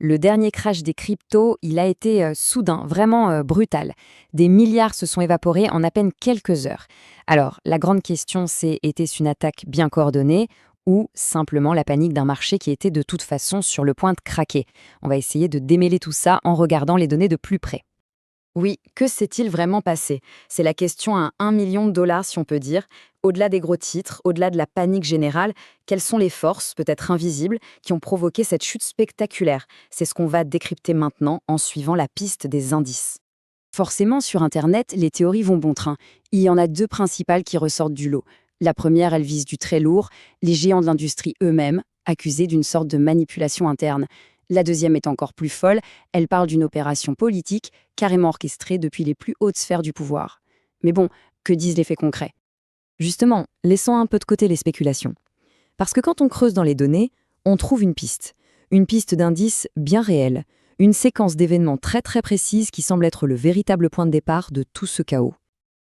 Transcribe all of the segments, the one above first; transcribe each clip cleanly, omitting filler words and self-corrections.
Le dernier crash des cryptos, il a été soudain, vraiment brutal. Des milliards se sont évaporés en à peine quelques heures. Alors, la grande question, c'est était-ce une attaque bien coordonnée ou simplement la panique d'un marché qui était de toute façon sur le point de craquer? On va essayer de démêler tout ça en regardant les données de plus près. Oui, que s'est-il vraiment passé? C'est la question à 1 million de dollars, si on peut dire. Au-delà des gros titres, au-delà de la panique générale, quelles sont les forces, peut-être invisibles, qui ont provoqué cette chute spectaculaire? C'est ce qu'on va décrypter maintenant en suivant la piste des indices. Forcément, sur Internet, les théories vont bon train. Il y en a deux principales qui ressortent du lot. La première, elle vise du très lourd, les géants de l'industrie eux-mêmes, accusés d'une sorte de manipulation interne. La deuxième est encore plus folle, elle parle d'une opération politique carrément orchestrée depuis les plus hautes sphères du pouvoir. Mais bon, que disent les faits concrets? Justement, laissons un peu de côté les spéculations. Parce que quand on creuse dans les données, on trouve une piste. Une piste d'indices bien réelle. Une séquence d'événements très très précise qui semble être le véritable point de départ de tout ce chaos.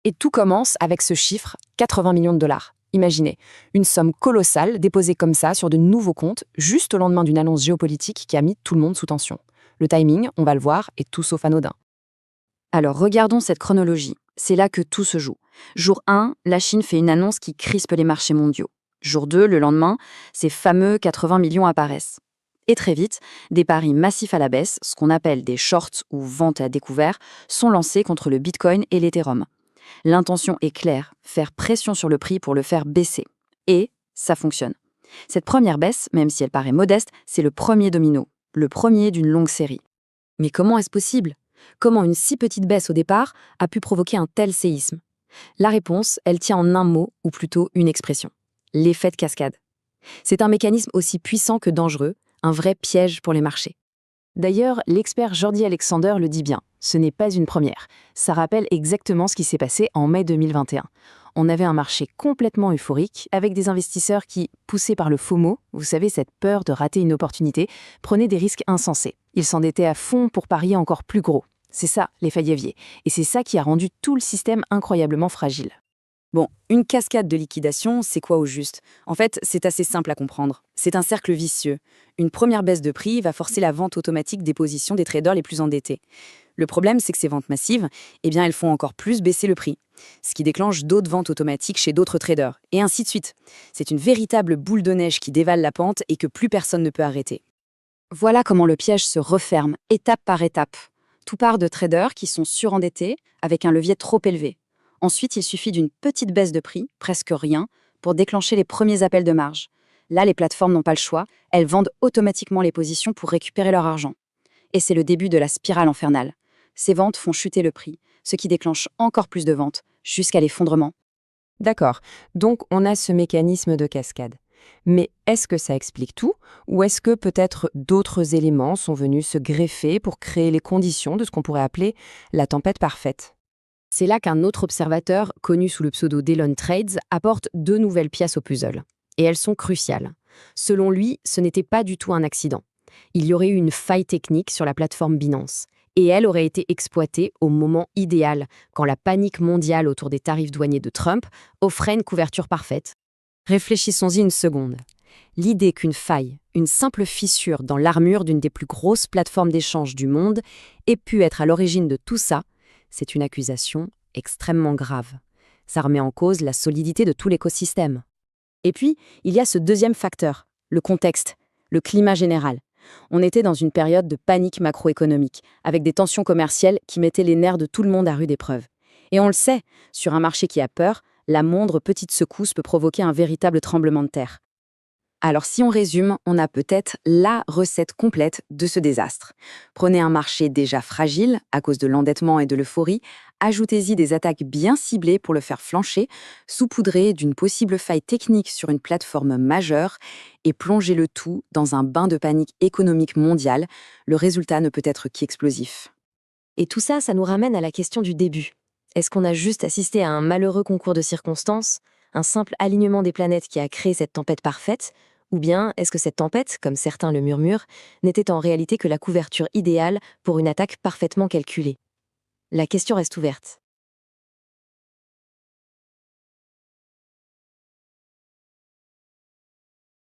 Et tout commence avec ce chiffre, 80 millions de dollars. Imaginez, une somme colossale déposée comme ça sur de nouveaux comptes, juste au lendemain d'une annonce géopolitique qui a mis tout le monde sous tension. Le timing, on va le voir, est tout sauf anodin. Alors regardons cette chronologie. C'est là que tout se joue. Jour 1, la Chine fait une annonce qui crispe les marchés mondiaux. Jour 2, le lendemain, ces fameux 80 millions apparaissent. Et très vite, des paris massifs à la baisse, ce qu'on appelle des shorts ou ventes à découvert, sont lancés contre le Bitcoin et l'Ethereum. L'intention est claire, faire pression sur le prix pour le faire baisser. Et ça fonctionne. Cette première baisse, même si elle paraît modeste, c'est le premier domino, le premier d'une longue série. Mais comment est-ce possible? Comment une si petite baisse au départ a pu provoquer un tel séisme? La réponse, elle tient en un mot, ou plutôt une expression. L'effet de cascade. C'est un mécanisme aussi puissant que dangereux, un vrai piège pour les marchés. D'ailleurs, l'expert Jordi Alexander le dit bien, ce n'est pas une première. Ça rappelle exactement ce qui s'est passé en mai 2021. On avait un marché complètement euphorique, avec des investisseurs qui, poussés par le FOMO, vous savez, cette peur de rater une opportunité, prenaient des risques insensés. Ils s'endettaient à fond pour parier encore plus gros. C'est ça, l'effet d'évier. Et c'est ça qui a rendu tout le système incroyablement fragile. Bon, une cascade de liquidation, c'est quoi au juste? En fait, c'est assez simple à comprendre. C'est un cercle vicieux. Une première baisse de prix va forcer la vente automatique des positions des traders les plus endettés. Le problème, c'est que ces ventes massives, eh bien, elles font encore plus baisser le prix, ce qui déclenche d'autres ventes automatiques chez d'autres traders, et ainsi de suite. C'est une véritable boule de neige qui dévale la pente et que plus personne ne peut arrêter. Voilà comment le piège se referme, étape par étape. Tout part de traders qui sont surendettés, avec un levier trop élevé. Ensuite, il suffit d'une petite baisse de prix, presque rien, pour déclencher les premiers appels de marge. Là, les plateformes n'ont pas le choix, elles vendent automatiquement les positions pour récupérer leur argent. Et c'est le début de la spirale infernale. Ces ventes font chuter le prix, ce qui déclenche encore plus de ventes, jusqu'à l'effondrement. D'accord, donc on a ce mécanisme de cascade. Mais est-ce que ça explique tout? Ou est-ce que peut-être d'autres éléments sont venus se greffer pour créer les conditions de ce qu'on pourrait appeler la tempête parfaite? C'est là qu'un autre observateur, connu sous le pseudo d'Elon Trades, apporte deux nouvelles pièces au puzzle. Et elles sont cruciales. Selon lui, ce n'était pas du tout un accident. Il y aurait eu une faille technique sur la plateforme Binance. Et elle aurait été exploitée au moment idéal, quand la panique mondiale autour des tarifs douaniers de Trump offrait une couverture parfaite. Réfléchissons-y une seconde. L'idée qu'une faille, une simple fissure dans l'armure d'une des plus grosses plateformes d'échange du monde, ait pu être à l'origine de tout ça, c'est une accusation extrêmement grave. Ça remet en cause la solidité de tout l'écosystème. Et puis, il y a ce deuxième facteur, le contexte, le climat général. On était dans une période de panique macroéconomique, avec des tensions commerciales qui mettaient les nerfs de tout le monde à rude épreuve. Et on le sait, sur un marché qui a peur, la moindre petite secousse peut provoquer un véritable tremblement de terre. Alors si on résume, on a peut-être la recette complète de ce désastre. Prenez un marché déjà fragile à cause de l'endettement et de l'euphorie, ajoutez-y des attaques bien ciblées pour le faire flancher, saupoudrez d'une possible faille technique sur une plateforme majeure et plongez le tout dans un bain de panique économique mondiale. Le résultat ne peut être qu'explosif. Et tout ça, ça nous ramène à la question du début. Est-ce qu'on a juste assisté à un malheureux concours de circonstances, un simple alignement des planètes qui a créé cette tempête parfaite? Ou bien est-ce que cette tempête, comme certains le murmurent, n'était en réalité que la couverture idéale pour une attaque parfaitement calculée? La question reste ouverte.